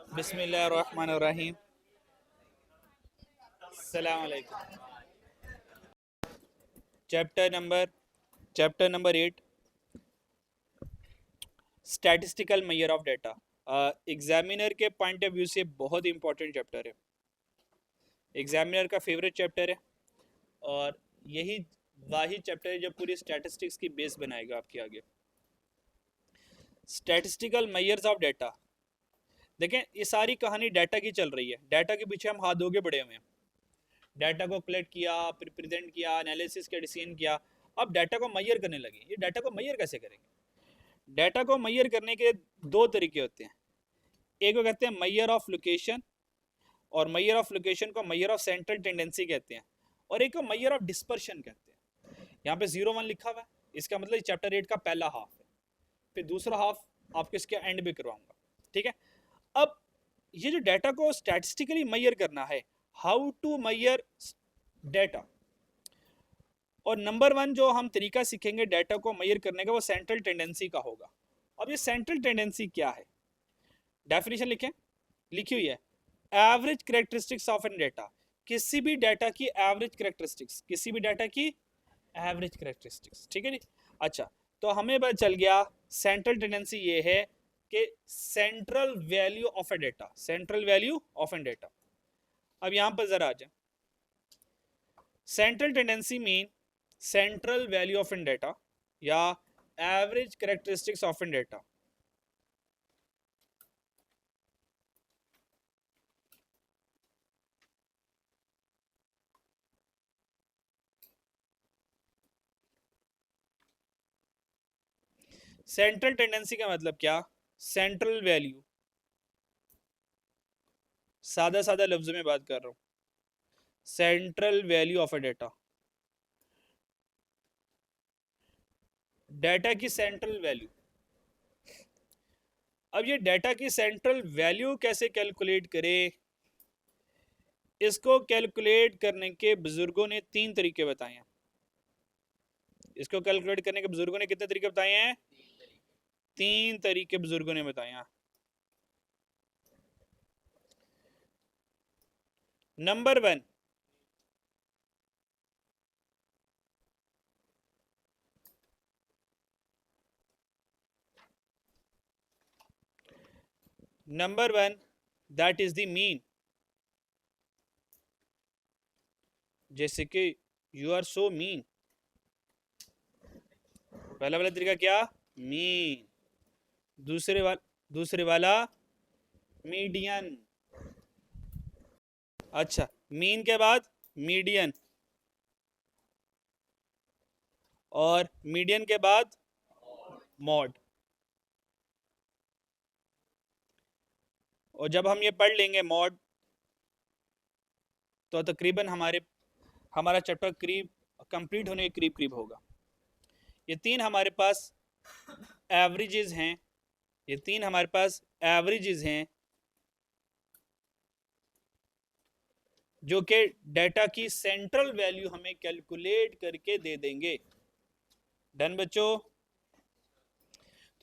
बिस्मिल्लाहिर्रहमानिर्रहीम। अस्सलाम वालेकुम। Chapter number chapter number 8, statistical measure of data. Examiner के पॉइंट ऑफ व्यू से बहुत इंपॉर्टेंट चैप्टर है, एग्जामिनर का फेवरेट चैप्टर है और यही वाही चैप्टर है जो पूरी स्टैटिस्टिक्स की बेस बनाएगा आपके आगे। Statistical measures of data. देखें, ये सारी कहानी डाटा की चल रही है, डाटा के पीछे हम हाथ धोके बड़े हुए हैं। डाटा को कलेक्ट किया, फिर प्रेजेंट किया, एनालिसिस का डिसीजन किया, अब डाटा को मेजर करने लगे। ये डाटा को मेजर कैसे करेंगे? डाटा को मेजर करने के दो तरीके होते हैं। एक को कहते हैं मेजर ऑफ लोकेशन, और मेजर ऑफ लोकेशन को मेजर ऑफ सेंट्रल टेंडेंसी कहते हैं, और एक को मेजर ऑफ डिस्पर्शन कहते हैं। यहाँ पे 0-1 लिखा हुआ है, इसका मतलब चैप्टर 8 का पहला हाफ है, फिर दूसरा हाफ आपको इसके एंड में करवाऊंगा। ठीक है, अब ये जो डाटा को स्टैटिस्टिकली मेजर करना है, हाउ टू मेजर डाटा, और नंबर 1 जो हम तरीका सीखेंगे डाटा को मेजर करने का, वो सेंट्रल टेंडेंसी का होगा। अब ये सेंट्रल टेंडेंसी क्या है? डेफिनेशन लिखें, लिखी हुई है, average characteristics of an data. किसी भी डाटा की एवरेज कैरेक्टरिस्टिक्स, किसी भी डाटा की एवरेज कैरेक्टरिस्टिक्स। ठीक है जी। अच्छा, तो हमें पता चल गया सेंट्रल टेंडेंसी ये है कि central value of a data, central value of an data. अब यहां पर जरा आ जाए, central tendency mean central value of an data या average characteristics of an data. Central tendency का मतलब क्या? सेंट्रल वैल्यू, सादा सादा लफ्जों में बात कर रहा हूं, central value of a data, data की सेंट्रल वैल्यू। अब ये डाटा की सेंट्रल वैल्यू कैसे कैलकुलेट करें? इसको कैलकुलेट करने के बुजुर्गों ने 3 तरीके बताए हैं। इसको कैलकुलेट करने के बुजुर्गों ने कितने तरीके बताए हैं? 3 तरीके बुजुर्गों ने बताए हैं। Number 1, number 1 that is the mean. जैसे कि यू आर सो मीन, पहला वाला तरीका क्या? मीन। दूसरे वाला मीडियन। अच्छा, मीन के बाद मीडियन, और मीडियन के बाद मॉड। और जब हम ये पढ़ लेंगे मॉड, तो तकरीबन हमारा चैप्टर करीब कंप्लीट होने के करीब करीब होगा। ये 3 हमारे पास एवरेजेस हैं, ये 3 हमारे पास एवरेजेस हैं जो कि डाटा की सेंट्रल वैल्यू हमें कैलकुलेट करके दे देंगे। डन बच्चों?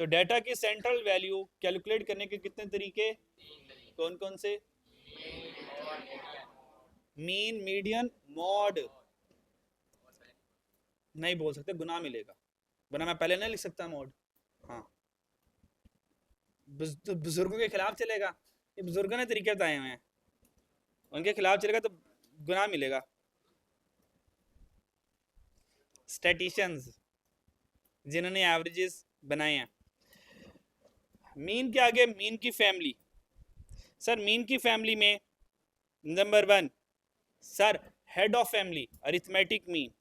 तो डाटा की सेंट्रल वैल्यू कैलकुलेट करने के कितने तरीके? कौन कौन से? Mean, median, mod. नहीं बोल सकते, गुनाह मिलेगा, वरना मैं पहले नहीं लिख सकता मॉड। हाँ, बुजुर्गों के खिलाफ चलेगा, ये बुजुर्गों ने तरीके बताए हुए हैं, उनके खिलाफ चलेगा तो गुनाह मिलेगा। स्टैटिशियंस जिन्होंने एवरेजेस बनाए हैं। मीन के आगे मीन की फैमिली। सर मीन की फैमिली में number 1 sir head of family, arithmetic mean.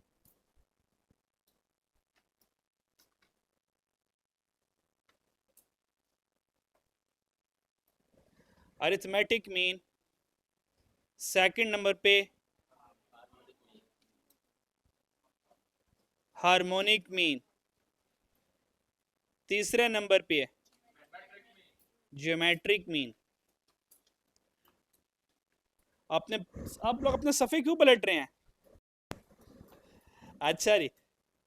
Arithmetic mean. Second number पे हार्मोनिक मीन। तीसरे नंबर पे ज्योमेट्रिक मीन। आपने आप लोग अपने सफ़े क्यों पलट रहे हैं? अच्छा जी,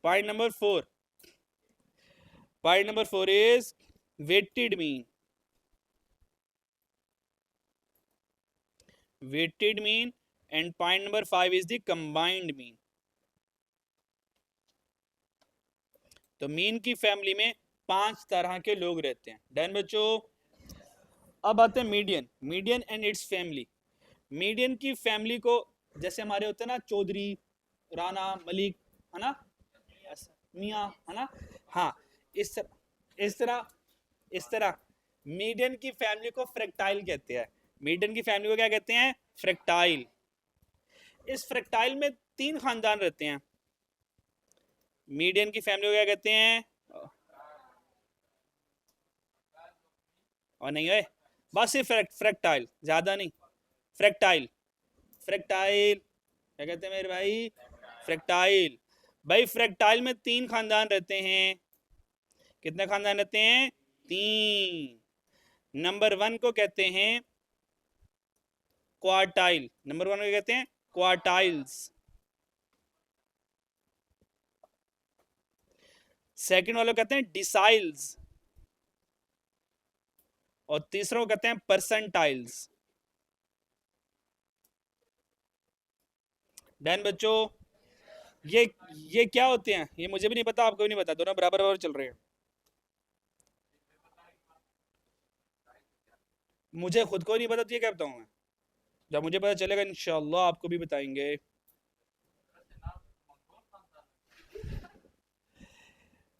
point number 4, point number 4 is weighted mean. Weighted mean, and point number 5 is the combined mean. तो मीन की फैमिली में 5 तरह के लोग रहते हैं। डन बच्चों। अब आते हैं median. Median and it's family. Median की फैमिली को जैसे हमारे होते हैं ना चौधरी, राणा, मलिक, है ना, मियाँ, है ना, हाँ, इस तरह मीडियन की फैमिली को फ्रैक्टाइल कहते हैं। मीडियन की फैमिली को क्या कहते हैं? फ्रैक्टाइल। इस फ्रैक्टाइल में 3 खानदान रहते हैं। मीडियन की फैमिली को क्या कहते हैं? और नहीं है, बस सिर्फ फ्रैक्टाइल, ज्यादा नहीं। फ्रैक्टाइल, फ्रैक्टाइल क्या कहते हैं मेरे भाई? फ्रैक्टाइल। भाई फ्रैक्टाइल में 3 खानदान रहते हैं। कितने खानदान रहते हैं? 3। नंबर 1 को कहते हैं क्वार्टाइल। नंबर 1 को कहते हैं क्वार्टाइल्स। सेकंड वाले को कहते हैं डिसाइल्स। और तीसरा को कहते हैं परसेंटाइल्स। डन बच्चों। ये क्या होते हैं ये मुझे भी नहीं पता, आपको भी नहीं पता, दोनों बराबर बराबर चल रहे हैं। मुझे खुद को नहीं पता तो ये क्या बताऊं मैं? जब मुझे पता चलेगा इंशाल्लाह आपको भी बताएंगे।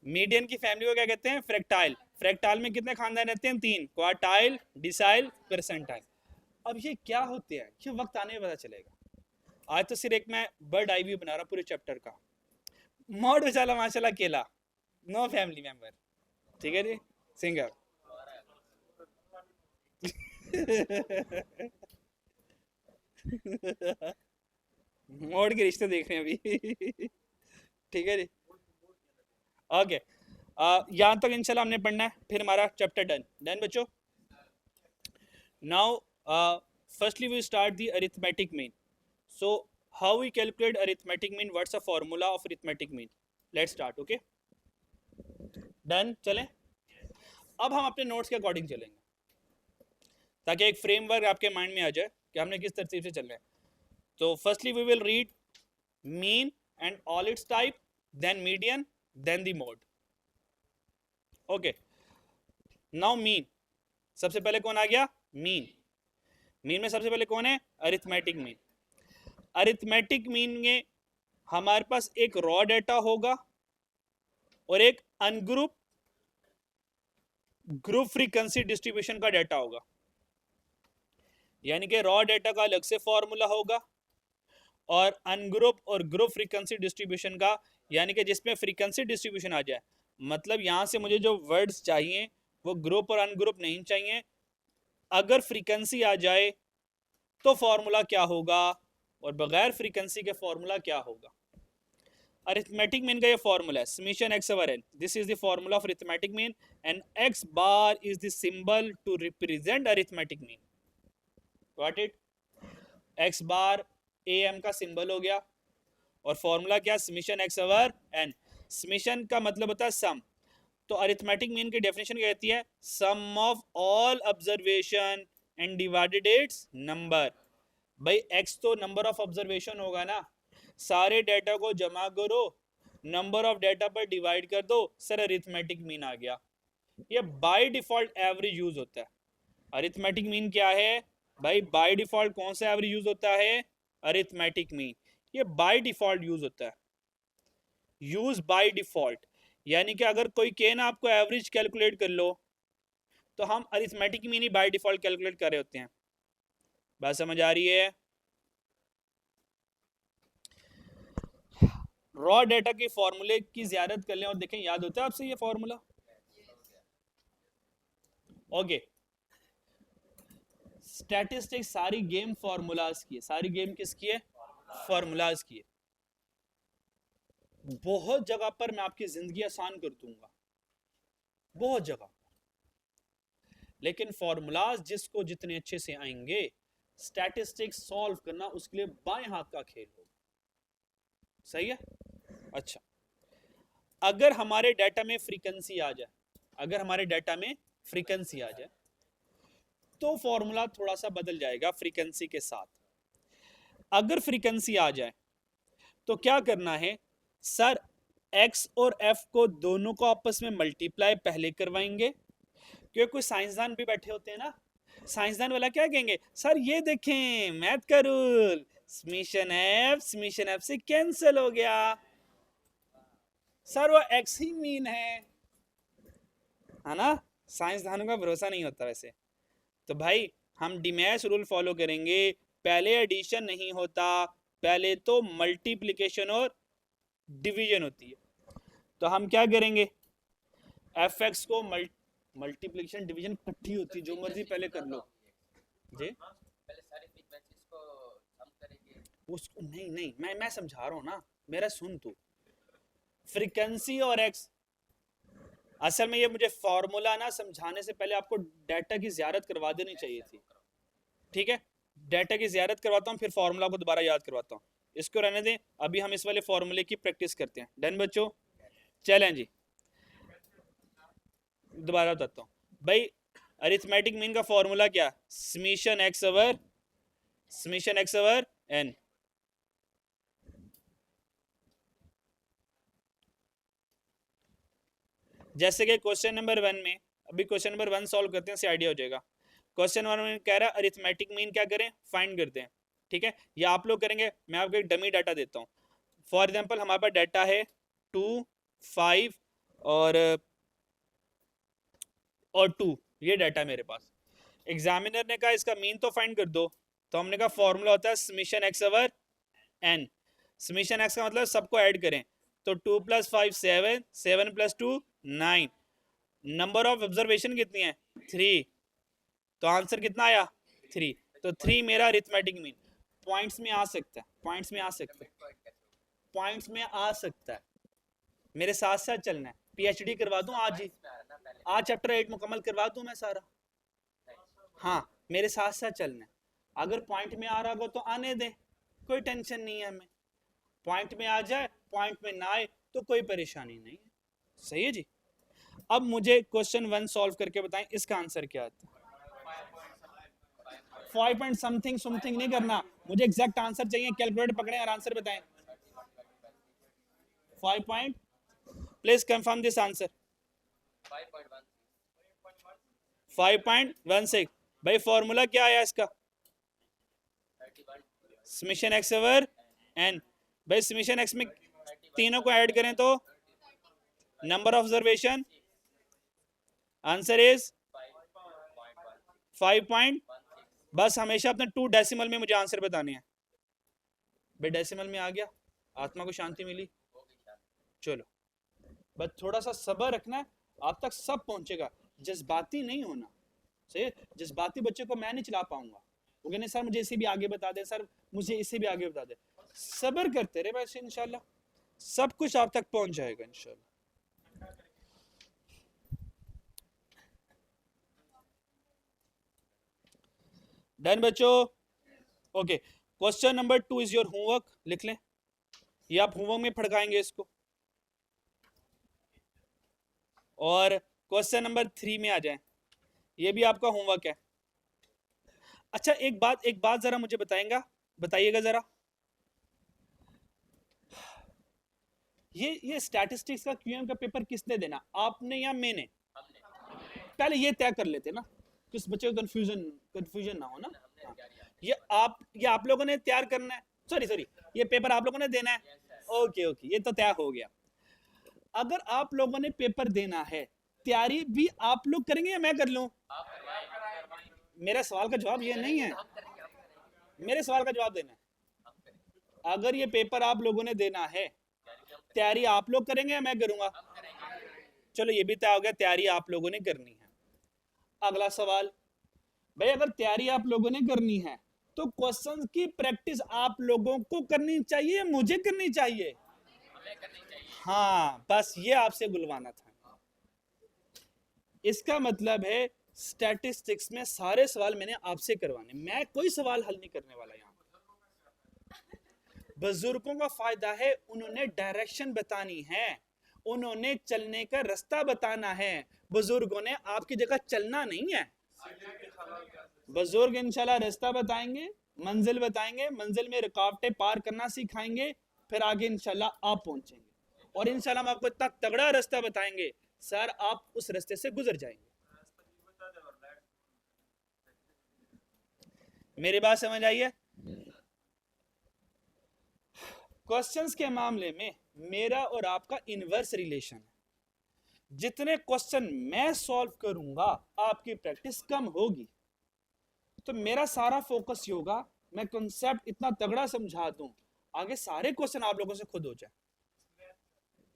मीडियन की फैमिली को क्या कहते हैं? फ्रैक्टाइल। फ्रैक्टाइल में कितने खानदान रहते हैं? 3। Quartile, decile, percentile. अब ये क्या होते हैं ये वक्त आने में पता चलेगा। आज तो सिर्फ एक मैं बर्ड आई व्यू बना रहा पूरे चैप्टर का। मॉड बेचारा माशाल्लाह अकेला, नो फैमिली मेंबर। ठीक है जी, सिंगर। मोड़ के रिश्ते देख रहे हैं अभी। ठीक है जी, ओके। यहाँ तक इंशाल्लाह हमने पढ़ना है, फिर हमारा चैप्टर डन। डन बच्चों। Now firstly we start the arithmetic mean. So how we calculate arithmetic mean, what's a formula of arithmetic mean. Let's start. Okay done, चलें। अब हम अपने नोट्स के अकॉर्डिंग चलेंगे ताकि एक फ्रेमवर्क आपके माइंड में आ जाए कि हमने किस तरतीब से चलना है। तो firstly we will read mean and all its type, then median, then the mode. Okay, now mean. सबसे पहले कौन आ गया? मीन। मीन में सबसे पहले कौन है? Arithmetic mean. अरिथमेटिक मीन में हमारे पास एक रॉ डेटा होगा और एक अनग्रुप ग्रुप फ्रीक्वेंसी डिस्ट्रीब्यूशन का डेटा होगा। यानी कि रॉ डेटा का अलग से फॉर्मूला होगा और अनग्रुप और ग्रुप फ्रीक्वेंसी डिस्ट्रीब्यूशन का, यानी कि जिसमें फ्रीक्वेंसी डिस्ट्रीब्यूशन आ जाए, मतलब यहां से मुझे जो वर्ड्स चाहिए वो ग्रुप और अनग्रुप नहीं चाहिए। अगर फ्रीक्वेंसी आ जाए तो फॉर्मूला क्या होगा और बगैर फ्रीक्वेंसी के फॉर्मूला क्या होगा। अरिथमेटिक मीन का ये फॉर्मूला है summation x over n। This is the formula of arithmetic mean and x bar is the symbol to represent arithmetic mean. Got it? x bar am का symbol हो गया और formula क्या? Summation x over n। Summation का मतलब होता है सम। तो अरिथमेटिक मीन की डेफिनेशन क्या कहती है? Sum of all observation and divided its number. भाई x तो नंबर ऑफ ऑब्जर्वेशन होगा ना, सारे डेटा को जमा करो, नंबर ऑफ डेटा पर डिवाइड कर दो, सर अरिथमेटिक मीन आ गया। ये बाय डिफॉल्ट एवरेज यूज होता है। अरिथमेटिक मीन क्या है भाई? बाय डिफॉल्ट कौन सा एवरेज यूज होता है? Arithmetic mean. ये बाय डिफॉल्ट यूज होता है, यूज बाय डिफॉल्ट। यानी कि अगर कोई कहे ना आपको एवरेज कैलकुलेट कर लो, तो हम arithmetic mean he by default calculate कर रहे होते हैं। बात समझ आ रही है? रॉ डेटा के फॉर्मूले की जियारत कर लें और देखें याद होता है आपसे ये फॉर्मूला। ओके, स्टैटिस्टिक्स सारी गेम फॉर्मूलाज की है। सारी गेम किसकी है? फॉर्मूलाज की है। बहुत जगह पर मैं आपकी जिंदगी आसान कर दूंगा, बहुत जगह, लेकिन फॉर्मूलाज जिसको जितने अच्छे से आएंगे, स्टैटिस्टिक्स सॉल्व करना उसके लिए बाएं हाथ का खेल होगा। सही है? अच्छा, अगर हमारे डाटा में फ्रीक्वेंसी आ जाए, अगर हमारे डाटा में फ्रीक्वेंसी आ जाए तो फॉर्मूला थोड़ा सा बदल जाएगा फ्रीक्वेंसी के साथ। अगर फ्रीक्वेंसी आ जाए तो क्या करना है सर, एक्स और एफ को दोनों को आपस में मल्टीप्लाई पहले करवाएंगे, क्योंकि कोई साइंसदान भी बैठे होते हैं ना, साइंसदान वाला क्या कहेंगे, सर ये देखें मैथ का रूल, समेशन एफ से कैंसिल हो गया, सर वो एक्स ही मीन है ना। साइंसदानों का भरोसा नहीं होता वैसे। तो भाई हम डिमैश रूल फॉलो करेंगे, पहले एडिशन नहीं होता, पहले तो मल्टीप्लिकेशन और डिवीजन होती है। तो हम क्या करेंगे, एफ एक्स को मल्टीप्लिकेशन डिवीजन इकट्ठी होती, जो मर्जी पहले कर लो जी। उसको नहीं नहीं, मैं समझा रहा हूँ ना, मेरा सुन तू। फ्रीक्वेंसी और एक्स, असल में ये मुझे फॉर्मूला ना समझाने से पहले आपको डाटा की ज़ियारत करवा देनी चाहिए थी, ठीक है। डाटा की ज़ियारत करवाता हूँ, फिर फॉर्मूला को दोबारा याद करवाता हूँ। इसको रहने दें, अभी हम इस वाले फॉर्मूले की प्रैक्टिस करते हैं। डन बच्चों, चलें जी, दोबारा बताता हूँ भाई। अरिथमेटिक मीन का फॉर्मूला क्या, समेशन एक्स ओवर एन। जैसे कि क्वेश्चन नंबर 1 में, अभी क्वेश्चन नंबर 1 सॉल्व करते हैं, इससे आइडिया हो जाएगा। क्वेश्चन 1 में कह रहा है अरिथमेटिक मीन क्या करें, फाइंड करते हैं, ठीक है। ये आप लोग करेंगे, मैं आपको एक डमी डाटा देता हूँ। फॉर एग्जांपल हमारे पास डाटा है 2, 5 और 2, ये डाटा मेरे पास। एग्जामिनर ने कहा इसका मीन तो फाइंड कर दो, तो हमने कहा फॉर्मूला होता है summation x over n. Summation x का मतलब सबको ऐड करें, तो 2 + 5 7, 7 + 2 9। नंबर ऑफ ऑब्जर्वेशन कितनी है, 3, तो आंसर कितना आया, 3। तो 3 मेरा अरिथमेटिक मीन। पॉइंट्स में आ सकता है, पॉइंट्स में आ सकता है, पॉइंट्स में आ सकता है। मेरे साथ साथ चलना है, पीएचडी करवा दूं आज ही, आज चैप्टर 8 मुकम्मल करवा दूं मैं सारा। हाँ, मेरे साथ साथ चलना है। अगर पॉइंट में आ रहा हो तो आने दें, कोई टेंशन नहीं है हमें। पॉइंट में आ जाए, पॉइंट में ना आए तो कोई परेशानी नहीं है। सही है जी। अब मुझे क्वेश्चन 1 सॉल्व करके बताएं, इसका आंसर क्या आता है। 5 पॉइंट समथिंग समथिंग नहीं करना, मुझे एग्जैक्ट आंसर चाहिए। कैलकुलेटर पकड़ें और आंसर बताएं। 5 point, please confirm this answer. 5.16। भाई फॉर्मूला क्या आया इसका, समेशन एक्स ओवर एन। भाई समेशन एक्स में तीनों को ऐड करें तो number of observation, answer is 5. बस हमेशा अपने 2 डेसिमल में मुझे आंसर बताने हैं। भाई डेसिमल में आ गया, आत्मा को शांति मिली। चलो बस थोड़ा सा सब्र रखना है, आप तक सब पहुंचेगा, जज्बाती नहीं होना। सही, जज्बाती बच्चे को मैं नहीं चला पाऊंगा, वो कहने सर मुझे इसे भी आगे बता दे, सर मुझे इसे भी आगे बता दे। सब्र करते रहे वैसे, इंशाल्लाह सब कुछ आप तक पहुंच जाएगा इंशाल्लाह। डन बच्चों, okay. Question number 2 is your homework, लिख लें, ये आप होमवर्क में फड़काएंगे इसको। और क्वेश्चन नंबर 3 में आ जाएं, ये भी आपका होमवर्क है। अच्छा एक बात जरा मुझे बताइएगा जरा, ये स्टैटिस्टिक्स का क्यूएम का पेपर किसने देना, आपने या मैंने? पहले ये तय कर लेते ना, किस बच्चे को कंफ्यूजन ना हो ना। हाँ। ये आप लोगों ने तैयार करना है, सॉरी ये पेपर आप लोगों ने देना है। ओके ये तो तैयार हो गया। अगर आप लोगों ने पेपर देना है, तैयारी भी आप लोग करेंगे या मैं कर लूं? मेरा सवाल का जवाब ये नहीं है, मेरे सवाल का जवाब देना है। अगर ये पेपर आप लोगों ने देना है, तैयारी आप लोग करेंगे या मैं करूंगा? चलो ये भी तय हो गया, तैयारी आप लोगों ने करनी है। अगला सवाल, भाई अगर तैयारी आप लोगों ने करनी है तो क्वेश्चंस की प्रैक्टिस आप लोगों को करनी चाहिए या मुझे करनी चाहिए? हाँ, बस ये आपसे बुलवाना था। इसका मतलब है स्टैटिस्टिक्स में सारे सवाल मैंने आपसे करवाने, मैं कोई सवाल हल नहीं करने वाला। यहाँ बुजुर्गों का फायदा है, उन्होंने डायरेक्शन बतानी है, उन्होंने चलने का रास्ता बताना है। बुजुर्गों ने आपकी जगह चलना नहीं है। बुजुर्ग इंशाल्लाह रास्ता बताएंगे, मंजिल बताएंगे, मंजिल में रुकावटें पार करना सिखाएंगे, फिर आगे इंशाल्लाह आप पहुंचेंगे। और इंशाल्लाह हम आपको इतना तगड़ा रास्ता बताएंगे सर, आप उस रास्ते से गुजर जाएंगे। मेरी बात समझ आई है? क्वेश्चंस के मामले में मेरा और आपका इनवर्स रिलेशन है। जितने क्वेश्चन मैं सॉल्व करूंगा आपकी प्रैक्टिस कम होगी। तो मेरा सारा फोकस ये होगा मैं कॉन्सेप्ट इतना तगड़ा समझा दूं, आगे सारे क्वेश्चन आप लोगों से खुद हो जाए।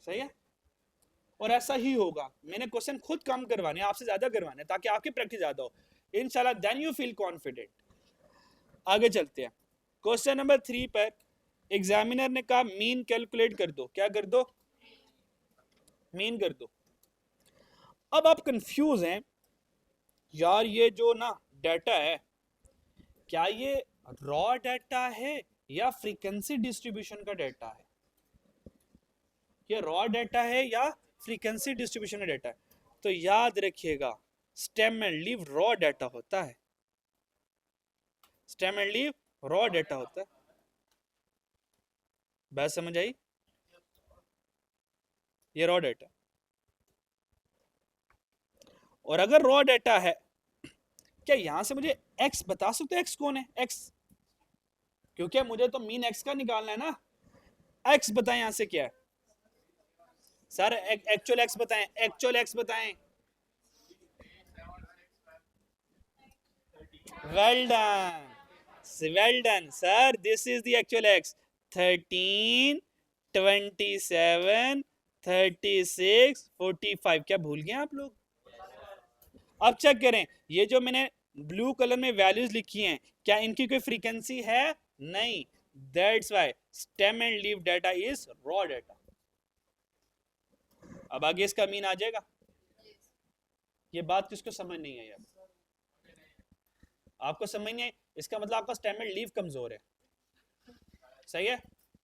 सही है? और ऐसा ही होगा, मैंने क्वेश्चन खुद कम करवाने, आपसे ज्यादा करवाने, ताकि आपकी प्रैक्टिस ज्यादा हो। इंशाल्लाह देन यू फील कॉन्फिडेंट। आगे चलते हैं। क्वेश्चन नंबर 3 पर एग्जामिनर ने कहा मीन कैलकुलेट कर दो। क्या कर दो? मीन कर दो। अब आप कंफ्यूज हैं यार, ये जो ना डाटा है, क्या ये रॉ डाटा है या फ्रीक्वेंसी डिस्ट्रीब्यूशन का डाटा है? ये रॉ डाटा है या फ्रीक्वेंसी डिस्ट्रीब्यूशन का डाटा है? तो याद रखिएगा, stem and leave raw data होता है। Stem and leave raw data होता है। बात समझ आई? ये रॉ डाटा। और अगर रॉ डाटा है, क्या यहां से मुझे एक्स बता सकते हो? एक्स कौन है? एक्स, क्योंकि मुझे तो मीन एक्स का निकालना है ना। एक्स बताएं यहां से क्या है सर? एक्चुअल एक्स बताएं, एक्चुअल एक्स बताएं। Well done, well done sir, this is the actual x. 13, 27, 36, 45। क्या भूल गए आप लोग? अब चेक करें, ये जो मैंने ब्लू कलर में वैल्यूज लिखी हैं, क्या इनकी कोई फ्रीक्वेंसी है? नहीं। That's why stem and leave data is raw data. अब आगे इसका मीन आ जाएगा। ये बात किसको समझ नहीं आई? अब आपको समझ नहीं आई, इसका मतलब आपका स्टेम एंड लीव कमजोर है। सही है?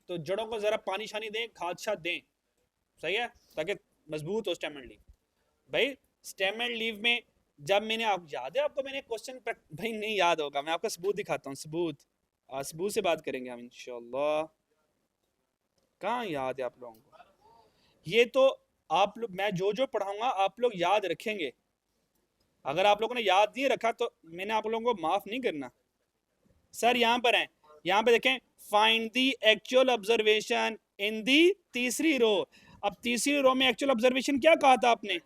तो जड़ों को जरा पानी शानी दें, खाद शाद दें। सही है? ताकि मजबूत हो स्टेम एंड लीव। भाई स्टेम एंड लीव में जब मैंने, आप याद है आपको, मैंने क्वेश्चन, भाई नहीं याद होगा, मैं आपको सबूत दिखाता हूँ। सबूत, सबूत से बात करेंगे हम इंशाल्लाह। कहाँ याद है आप लोगों को? ये तो आप लोग, मैं जो जो पढ़ाऊंगा आप लोग याद रखेंगे। अगर आप लोगों ने याद नहीं रखा तो मैंने आप लोगों को माफ नहीं करना। सर यहाँ पर है, यहाँ पे देखें, find the actual observation in the तीसरी रो। अब तीसरी रो में एक्चुअल ऑब्जर्वेशन क्या कहा था आपने?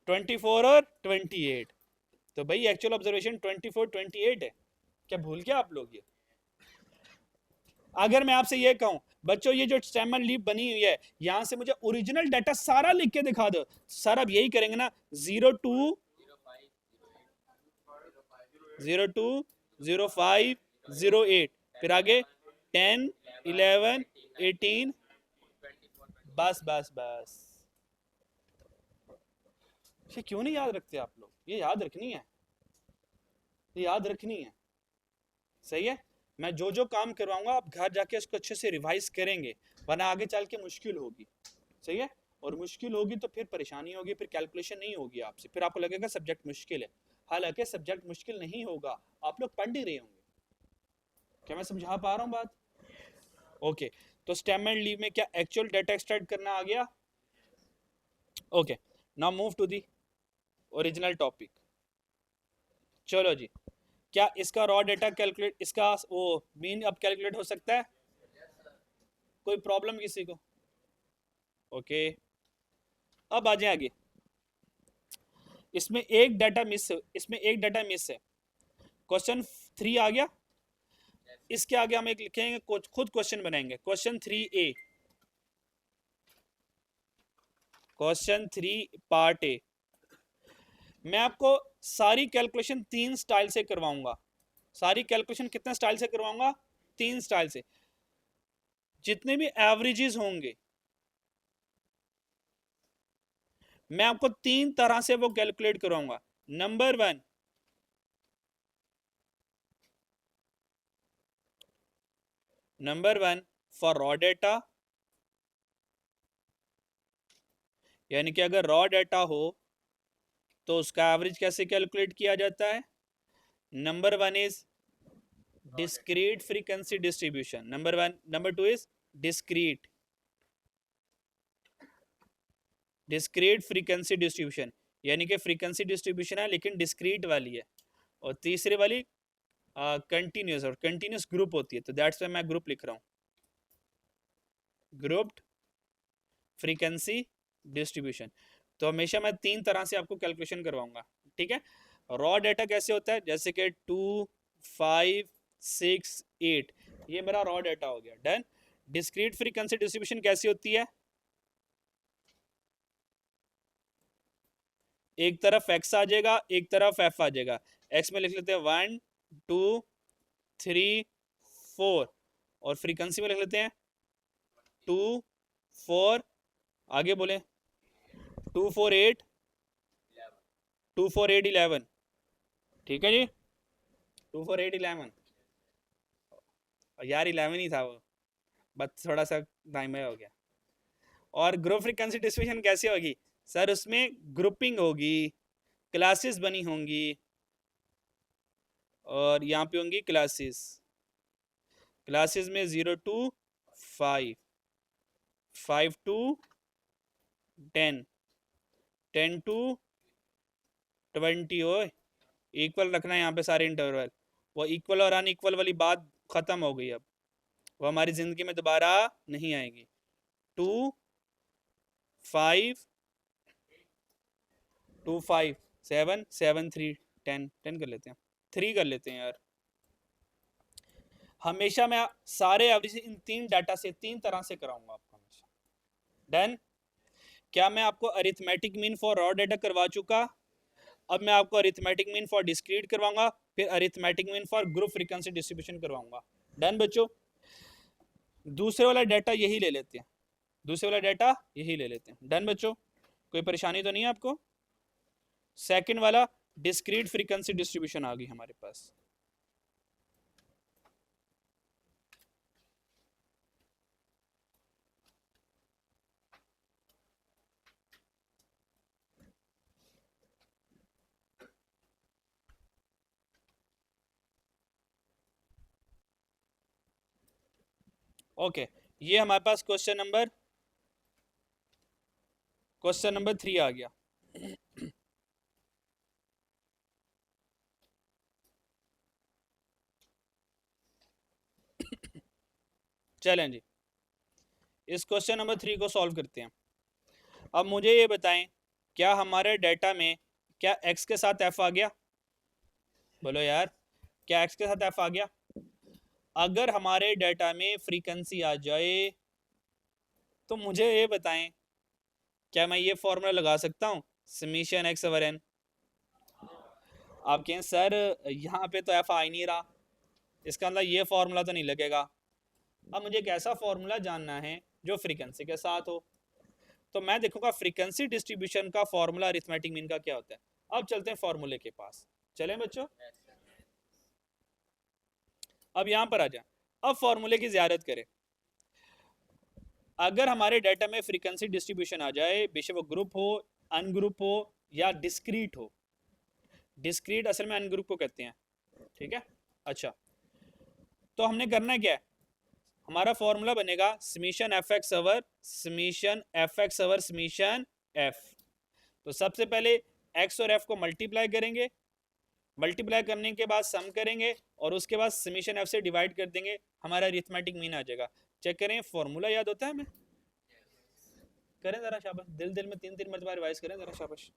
24 और 28। तो भाई एक्चुअल ऑब्जर्वेशन 24, 28 है। क्या भूल गया आप लोग? ये अगर मैं आपसे ये कहूं बच्चों, ये जो स्टेम एंड लीव बनी हुई है, यहां से मुझे ओरिजिनल डाटा सारा लिख के दिखा दो। सर अब यही करेंगे ना, 02, 02, 05, 08, फिर आगे 10, 11, 18। बस बस बस। ये क्यों नहीं याद रखते आप लोग? ये याद रखनी है, ये याद रखनी है। सही है? मैं जो जो काम करवाऊंगा आप घर जाके इसको अच्छे से रिवाइज करेंगे, वरना आगे चल के मुश्किल होगी। सही है? और मुश्किल होगी तो फिर परेशानी होगी, फिर कैलकुलेशन नहीं होगी आपसे, फिर आपको लगेगा सब्जेक्ट मुश्किल है। हालांकि सब्जेक्ट मुश्किल नहीं होगा, आप लोग पढ़ नहीं रहे होंगे। क्या मैं समझा पा रहा हूँ बात? ओके, तो स्टेम एंड लीव में क्या एक्चुअल डाटा एक्सट्रैक्ट करना आ गया? Okay, now move to the original topic. चलो जी, क्या इसका रॉ डाटा कैलकुलेट, इसका वो मीन अब कैलकुलेट हो सकता है? कोई प्रॉब्लम किसी को? ओके, अब आ जाए आगे। इसमें एक डाटा मिस, इसमें एक डाटा मिस है। क्वेश्चन 3 आ गया, इसके आगे हम एक लिखेंगे, खुद क्वेश्चन बनाएंगे। Question 3A, question 3 part A. मैं आपको सारी कैलकुलेशन 3 स्टाइल से करवाऊंगा। सारी कैलकुलेशन कितने स्टाइल से करवाऊंगा? 3 स्टाइल से। जितने भी एवरेजेस होंगे मैं आपको 3 तरह से वो कैलकुलेट करवाऊंगा। नंबर 1, फॉर रॉ डाटा, यानी कि अगर रॉ डाटा हो तो उसका एवरेज कैसे कैलकुलेट किया जाता है? Number one is discrete frequency distribution, number one. Number two is discrete frequency distribution, यानी कि फ्रीक्वेंसी डिस्ट्रीब्यूशन है लेकिन डिस्क्रीट वाली है, और तीसरी वाली कंटिन्यूस, और कंटिन्यूस ग्रुप होती है, तो दैट्स वाई मैं ग्रुप लिख रहा हूँ, ग्रुप्ड फ्रीक्वेंसी डिस्ट्रीब्यूशन। तो हमेशा मैं 3 तरह से आपको कैलकुलेशन करवाऊंगा, ठीक है। रॉ डेटा कैसे होता है, जैसे कि 2, 5, 6, 8, ये मेरा रॉ डेटा हो गया, डन। डिस्क्रीट फ्रीक्वेंसी डिस्ट्रीब्यूशन कैसी होती है, एक तरफ x आ जाएगा, एक तरफ f आ जाएगा। x में लिख लेते हैं 1, 2, 3, 4, और फ्रीक्वेंसी में लिख लेते हैं 2, 4, आगे बोले 2, 4, 8, 2, 4, 8, 11, ठीक है जी, 2, 4, 8, 11, यार 11 ही था वो, बस थोड़ा सा टाइम हो गया। और ग्रुप फ्रीक्वेंसी डिस्ट्रीब्यूशन कैसे होगी सर, उसमें ग्रुपिंग होगी, क्लासेस बनी होंगी, और यहाँ पे होंगी क्लासेस में 0 to 5, 5 to 10, 10 to 20, हो इक्वल रखना है यहाँ पे सारे इंटरवल। वो इक्वल और अनइक्वल वाली बात ख़त्म हो गई, अब वो हमारी ज़िंदगी में दोबारा नहीं आएगी। 2, 5, 2, 5, 7, 7, 3, 10, 10 कर लेते हैं, 3 कर लेते हैं यार। हमेशा मैं सारे एवरेज इन 3 डाटा से 3 तरह से कराऊंगा आपको हमेशा, डन। क्या मैं आपको arithmetic mean for raw data करवा चुका, अब मैं आपको अरिथमेटिक मीन फॉर डिस्क्रीट करवाऊंगा, फिर arithmetic mean for group frequency distribution करवाऊंगा, डन बच्चों। दूसरे वाला डाटा यही ले लेते हैं, दूसरे वाला डाटा यही ले लेते हैं, डन बच्चों, कोई परेशानी तो नहीं है आपको। सेकंड वाला डिस्क्रीट फ्रीक्वेंसी डिस्ट्रीब्यूशन आ गई हमारे पास। ओके, ये हमारे पास क्वेश्चन नंबर 3 आ गया। चलें जी, इस क्वेश्चन नंबर 3 को सॉल्व करते हैं। अब मुझे ये बताएं, क्या हमारे डाटा में क्या x के साथ f आ गया, बोलो यार, क्या x के साथ f आ गया। अगर हमारे डाटा में फ्रीक्वेंसी आ जाए तो मुझे ये बताएं, क्या मैं ये फॉर्मूला लगा सकता हूँ, समीशन x ओवर n। आप कहें सर यहाँ पे तो f आ ही नहीं रहा, इसका मतलब ये फॉर्मूला तो नहीं लगेगा। अब मुझे एक ऐसा फॉर्मूला जानना है जो फ्रीक्वेंसी के साथ हो, तो मैं देखूंगा फ्रीक्वेंसी डिस्ट्रीब्यूशन का फॉर्मूला अरिथमेटिक मीन का क्या होता है। अब चलते हैं फॉर्मूले के पास, चलें बच्चों। अब यहां पर आ जाए, अब फॉर्मूले की ज़ियारत करें। अगर हमारे डाटा में फ्रीक्वेंसी डिस्ट्रीब्यूशन आ जाए, बेशक वो ग्रुप हो, अनग्रुप हो या डिस्क्रीट हो, डिस्क्रीट असल में अनग्रुप को कहते हैं, ठीक है। अच्छा, तो हमने करना क्या है, हमारा फॉर्मूला बनेगा summation f x over summation F. तो सबसे पहले एक्स और एफ को मल्टीप्लाई करेंगे, मल्टीप्लाई करने के बाद सम करेंगे, और उसके बाद समीशन एफ से डिवाइड कर देंगे, हमारा अरिथमेटिक मीन आ जाएगा। चेक करें, फॉर्मूला याद होता है हमें, करें जरा शाबाश, दिल दिल में 3-3 मरतबा रिवाइज करें जरा शाबाश।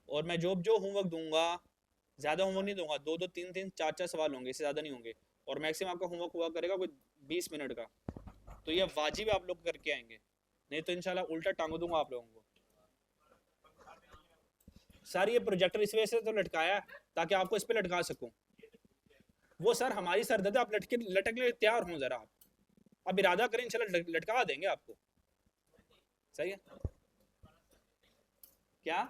और मैं जो होमवर्क दूंगा, ज़्यादा होमवर्क नहीं दूंगा, 2-2, 3-3, 4-4 सवाल होंगे, इससे ज़्यादा नहीं होंगे, और मैक्सिमम आपका होमवर्क हुआ करेगा कोई 20 मिनट का, तो ये वाजिब आप लोग करके आएंगे, नहीं तो इंशाल्लाह उल्टा टांग दूंगा आप लोगों को। सर ये प्रोजेक्टर इस वजह से तो लटकाया है ताकि आपको इस पर लटका सकूं। वो सर हमारी सर दर्द, आप लटकने तैयार हों जरा, आप इरादा करें, इंशाल्लाह लटका देंगे आपको, सही है। क्या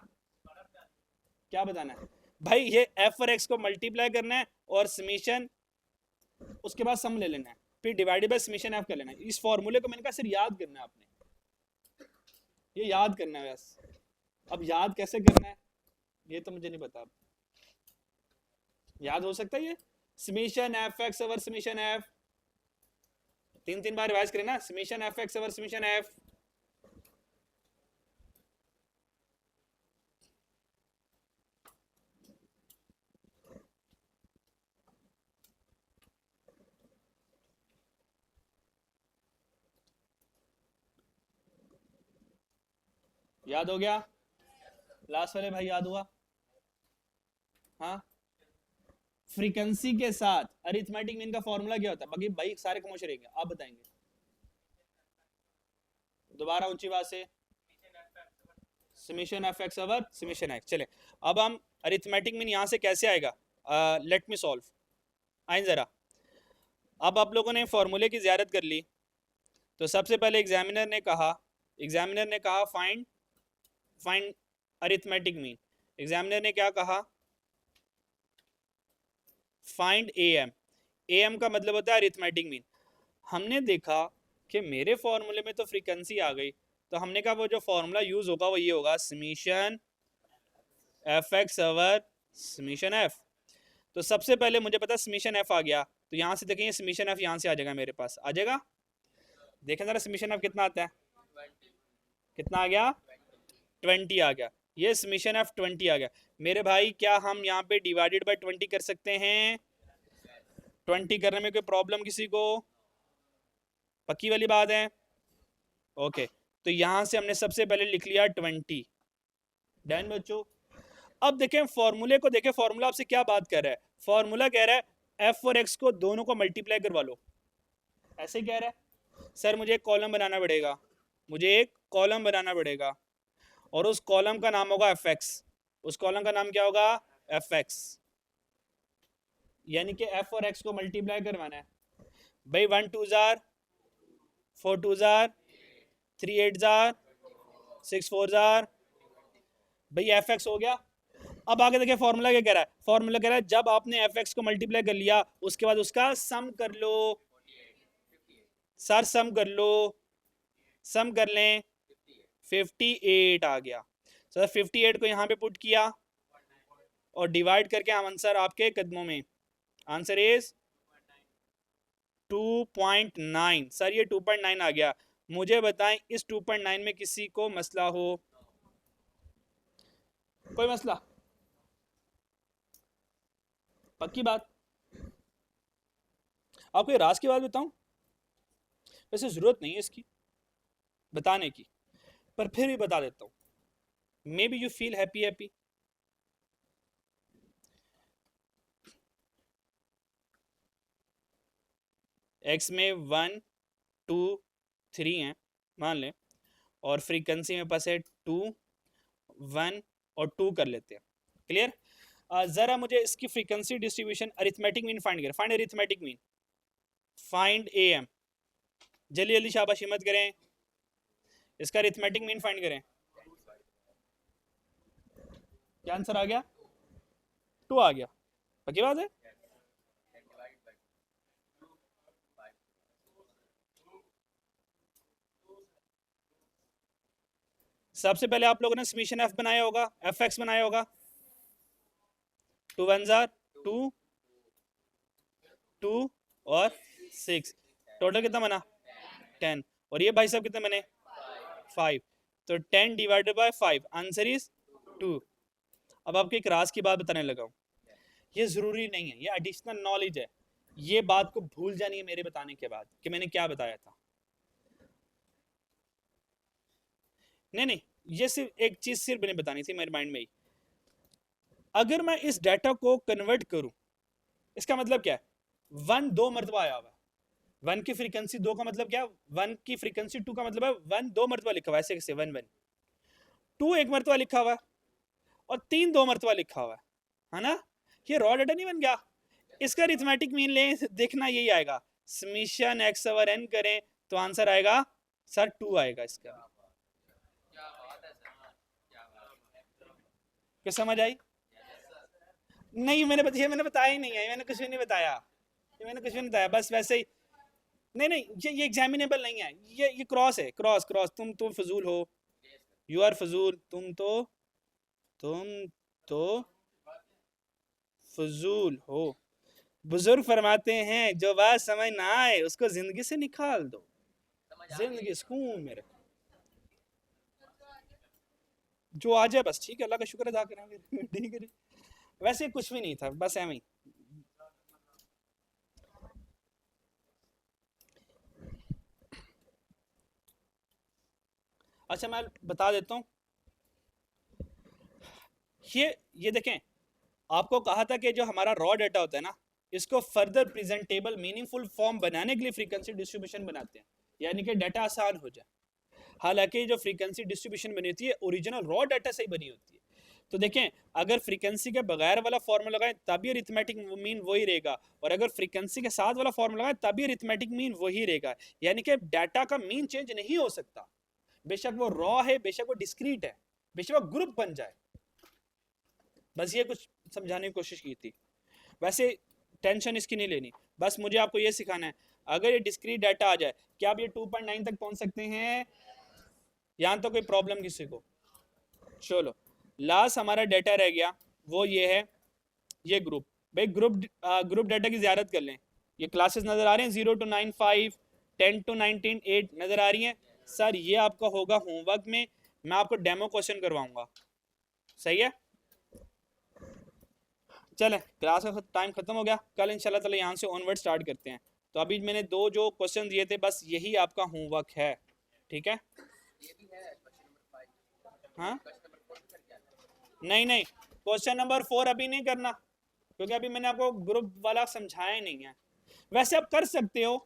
क्या बताना है भाई, ये एफ और एक्स को मल्टीप्लाई करना है और समीशन, उसके बाद सम ले लेना है, फिर डिवाइडेड बाय समीशन एफ कर लेना है। इस फॉर्मूले को मैंने कहा सिर्फ याद करना है आपने, ये याद करना है बस। अब याद कैसे करना है ये तो मुझे नहीं पता। याद हो सकता है ये summation f x over summation F, 3 बार रिवाइज करें ना, summation f x over summation F. याद हो गया? लास्ट वाले भाई याद हुआ? हाँ। फ्रीक्वेंसी के साथ अरिथमेटिक मीन का फॉर्मूला क्या होता है? बाकी भाई सारे खामोश रहेंगे, आप बताएंगे दोबारा ऊंची बात से। Summation f x over summation x. चले अब हम अरिथमेटिक मीन यहां से कैसे आएगा, लेट मी सॉल्व। आए जरा। अब आप लोगों ने फॉर्मूले की ज़ियारत कर ली, तो सबसे पहले एग्जामिनर ने कहा find find arithmetic mean. Examiner ने क्या कहा? Find M. एम का मतलब होता है अरिथमेटिक मीन। हमने देखा कि मेरे फॉर्मूले में तो फ्रीक्वेंसी आ गई, तो हमने कहा वो जो फॉर्मूला यूज होगा वो ये होगा, summation f x over summation F. तो सबसे पहले मुझे पता समीशन एफ आ गया, तो यहाँ से देखेंगे समीशन एफ यहाँ से आ जाएगा, मेरे पास आ जाएगा। देखें जरा समीशन एफ कितना आता है, कितना आ गया? 20 आ गया। ये समीशन एफ 20 आ गया। मेरे भाई क्या हम यहाँ पे डिवाइडेड बाय 20 कर सकते हैं? 20 करने में कोई प्रॉब्लम किसी को? पक्की वाली बात है? ओके, तो यहां से हमने सबसे पहले लिख लिया 20। डन बच्चों। अब देखें फॉर्मूले को, देखें फॉर्मूला आपसे क्या बात कर रहा है। फॉर्मूला कह रहा है एफ और एक्स को दोनों को मल्टीप्लाई करवा लो, ऐसे कह रहा है। सर मुझे एक कॉलम बनाना पड़ेगा, मुझे एक कॉलम बनाना पड़ेगा, और उस कॉलम का नाम होगा एफ एक्स। उस कॉलम का नाम क्या होगा? F x. यानी कि एफ और एक्स को मल्टीप्लाई करवाना है भाई। 1 2 जार, 4 2 जार, 3 8 जार, 6 4 जार, भाई एफ एक्स हो गया। अब आगे देखिए फॉर्मूला क्या कह रहा है। फॉर्मूला कह रहा है जब आपने एफ एक्स को मल्टीप्लाई कर लिया उसके बाद उसका सम कर लो। सर सम कर लो, सम कर लें। 58 आ गया। सर 58 को यहाँ पे पुट किया और डिवाइड करके आंसर आपके कदमों में। Answer is 2.9। सर ये 2.9 आ गया। मुझे बताएं इस 2.9 में किसी को मसला हो? कोई मसला? पक्की बात? आपको ये राज की बात बताऊं, वैसे जरूरत नहीं है इसकी बताने की, पर फिर भी बता देता हूं। May be you feel happy happy. X में 1 2 3 है मान लें, और फ्रीक्वेंसी में पास है 2 1 और 2 कर लेते हैं। क्लियर? जरा मुझे इसकी frequency distribution arithmetic mean find करें। Find arithmetic mean, find A M. जल्दी जल्दी शाबाशी मत करें, इसका अरिथमेटिक मीन फाइंड करें। क्या आंसर आ गया? 2 आ गया। पक्की बात है? सबसे पहले आप लोगों ने समीशन एफ बनाया होगा, एफ एक्स बनाया होगा। 2 1 जार 2 2 और 6, टोटल कितना बना? 10। और ये भाई साहब कितने बने? 5। तो 10 डिवाइडेड बाय 5, आंसर इज 2। अब आपको एक राज की बात बताने लगा हूं। ये जरूरी नहीं है, ये एडिशनल नॉलेज है। ये बात को भूल जानी है मेरे बताने के बाद कि मैंने क्या बताया था। नहीं नहीं, ये सिर्फ एक चीज सिर्फ मैंने बतानी थी मेरे माइंड में ही। अगर मैं इस डाटा को कन्वर्ट करूं, इसका मतलब क्या है? 1 2 मरतबा आया हुआ है। 1 की फ्रीक्वेंसी 2 का मतलब क्या? 1 की फ्रीक्वेंसी 2 का मतलब है 1 2 मरतबा लिखा हुआ है, ऐसे कैसे 1 1। 2 1 मरतबा लिखा हुआ है और 3 2 मरतबा लिखा हुआ है ना? ये रॉ डाटा नहीं बन गया? इसका अरिथमेटिक मीन ले, देखना यही आएगा। समीशन एक्स ओवर एन करें तो आंसर आएगा सर 2 आएगा इसका। क्या समझ आई? नहीं मैंने बताया ही नहीं है, मैंने कुछ भी नहीं बताया, मैंने कुछ भी नहीं बताया, बस वैसे ही। नहीं नहीं, ये एग्जामिनेबल नहीं है, ये क्रॉस है, क्रॉस क्रॉस। तुम फजूल हो। यू आर फजूल, तुम तो फजूल हो। बुजुर्ग फरमाते हैं जो बात समझ ना आए उसको जिंदगी से निकाल दो, जिंदगी सुकून में रखो, जो आ जाए बस ठीक है, अल्लाह का शुक्र अदा करेंगे। ठीक है, वैसे कुछ भी नहीं था, बस एवं ही। अच्छा मैं बता देता हूँ, ये देखें, आपको कहा था कि जो हमारा रॉ डाटा होता है ना, इसको फर्दर प्रेजेंटेबल मीनिंगफुल फॉर्म बनाने के लिए फ्रीक्वेंसी डिस्ट्रीब्यूशन बनाते हैं, यानी कि डाटा आसान हो जाए। हालांकि जो फ्रीक्वेंसी डिस्ट्रीब्यूशन बनी होती है ओरिजिनल रॉ डाटा से ही बनी होती है। तो देखें, अगर फ्रीक्वेंसी के बगैर वाला फॉर्मूला लगाएं तभी अरिथमेटिक मीन वही रहेगा, और अगर फ्रीक्वेंसी के साथ वाला फॉर्मूला लगाएं तभी अरिथमेटिक मीन वही रहेगा, यानी कि डाटा का मीन चेंज नहीं हो सकता, बेशक वो रॉ है, बेशक वो डिस्क्रीट है, बेशक वो ग्रुप बन जाए। बस ये कुछ समझाने की कोशिश की थी। वैसे टेंशन इसकी नहीं लेनी, बस मुझे आपको ये सिखाना है, अगर ये डिस्क्रीट डाटा आ जाए, क्या आप ये 2.9 तक पहुंच सकते हैं? यहां तो कोई प्रॉब्लम किसी को? चलो, लास्ट हमारा डाटा रह गया, वो ये है, ये ग्रुप। भाई ग्रुप डाटा की ज़्यारत कर लें। ये क्लासेस नज़र आ रहे हैं 0 to 9, 5, 10 to 19, 8 नज़र आ रही हैं सर? ये आपका होगा होमवर्क में, मैं आपको डेमो क्वेश्चन करवाऊंगा, सही है? चलें, क्लास का टाइम खत्म हो गया, कल इंशाल्लाह ताला यहाँ से ऑनवर्ड स्टार्ट करते हैं। तो अभी मैंने दो जो क्वेश्चन दिए थे, बस यही आपका होमवर्क है, ठीक है? हाँ, नहीं नहीं, क्वेश्चन नंबर 4 अभी नहीं करना, क्योंकि अभी मैंने आपको ग्रुप वाला समझाया नहीं है। वैसे आप कर सकते हो,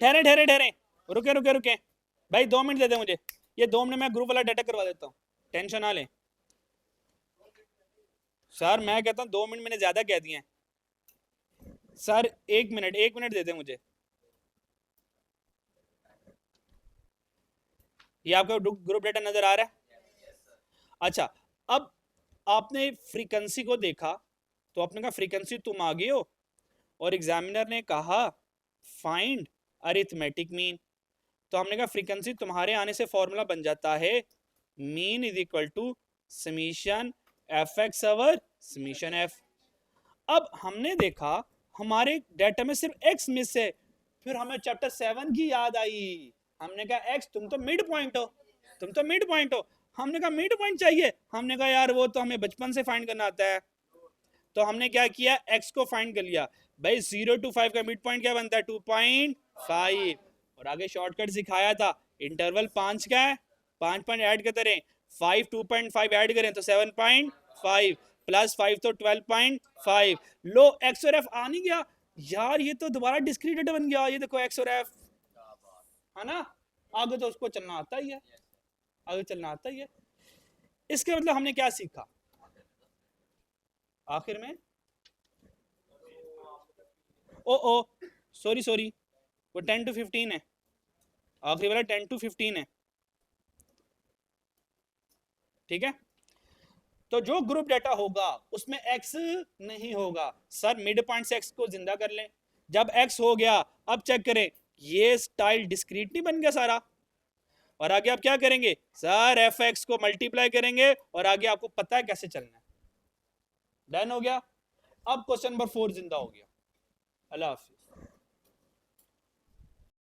ठहरे ठहरे ठहरे, रुके रुके रुके भाई, 2 मिनट दे दे मुझे, ये 2 मिनट में ग्रुप वाला डाटा करवा देता हूँ, टेंशन ना लें। सर मैं कहता हूँ 2 मिनट मैंने ज्यादा कह दिए हैं सर, 1 मिनट, 1 मिनट दे दे मुझे। ये आपका ग्रुप डाटा नजर आ रहा है? अच्छा, अब आपने फ्रीक्वेंसी को देखा, तो आपने कहा फ्रीक्वेंसी तुम आ गए हो, और एग्जामिनर ने कहा फाइंड अरिथमेटिक मीन, तो हमने कहा फ्रीक्वेंसी तुम्हारे आने से फॉर्मूला बन जाता है mean is equal to summation f x over summation f. अब हमने देखा हमारे डाटा में सिर्फ एक्स मिस है, फिर हमें चैप्टर 7 की याद आई। हमने कहा एक्स, तुम तो मिड पॉइंट हो, तुम तो मिड पॉइंट हो। हमने कहा मिड पॉइंट चाहिए, हमने कहा यार वो तो हमें बचपन से फाइंड करना आता है। तो हमने क्या किया, एक्स को फाइंड कर लिया। भाई 0 to 5 का मिड पॉइंट क्या बनता है? 2.5। और आगे शॉर्टकट सिखाया था, इंटरवल 5 का है, 5 पॉइंट ऐड करते रहे, 5 2.5 ऐड करें तो 7.5 प्लस 5 तो 12.5। लो एक्स और एफ आ नहीं गया यार, ये तो दोबारा डिस्क्रीट डाटा बन गया। ये देखो एक्स और एफ, है ना? आगे तो उसको चलना आता ही है, आगे चलना आता ही है। इसके मतलब हमने क्या सीखा आखिर में? ओ सॉरी सॉरी, वो 10 to 15 है, आखिरी वाला 10 to 15 है, ठीक है? तो जो ग्रुप डाटा होगा उसमें एक्स नहीं होगा। सर मिड पॉइंट से एक्स को जिंदा कर लें, जब एक्स हो गया अब चेक करें, ये स्टाइल डिस्क्रीट नहीं बन गया सारा? और आगे आप क्या करेंगे सर? एफ एक्स को मल्टीप्लाई करेंगे और आगे आपको पता है कैसे चलना है। डन हो गया। अब क्वेश्चन नंबर 4 जिंदा हो गया। अल्लाह हाफिज।